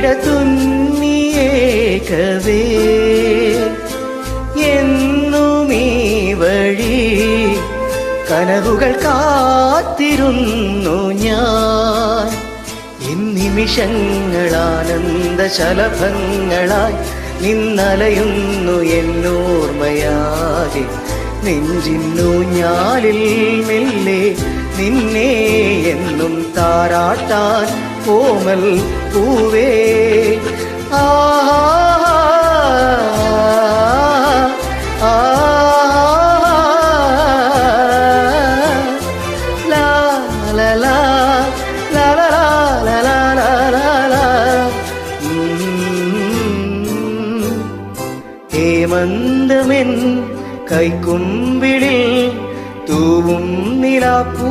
തുന്നിയേക്കവേ എന്നുമീ വഴി കനവുകൾ കാത്തിരുന്നു ഞാൻ. നിമിഷങ്ങളാനന്ദ ശലഭങ്ങളായി നിന്നലയുന്നു എന്നോർമ്മയാകെ. നെഞ്ചിന്നു ഞാലിൽ മെല്ലെ നിന്നെ എന്നും താരാട്ടാൻ കോമൽ പൂവേ. ഹേമന്തമെൻ കൈക്കുമ്പിളിൽ തൂവും നിലാപ്പൂ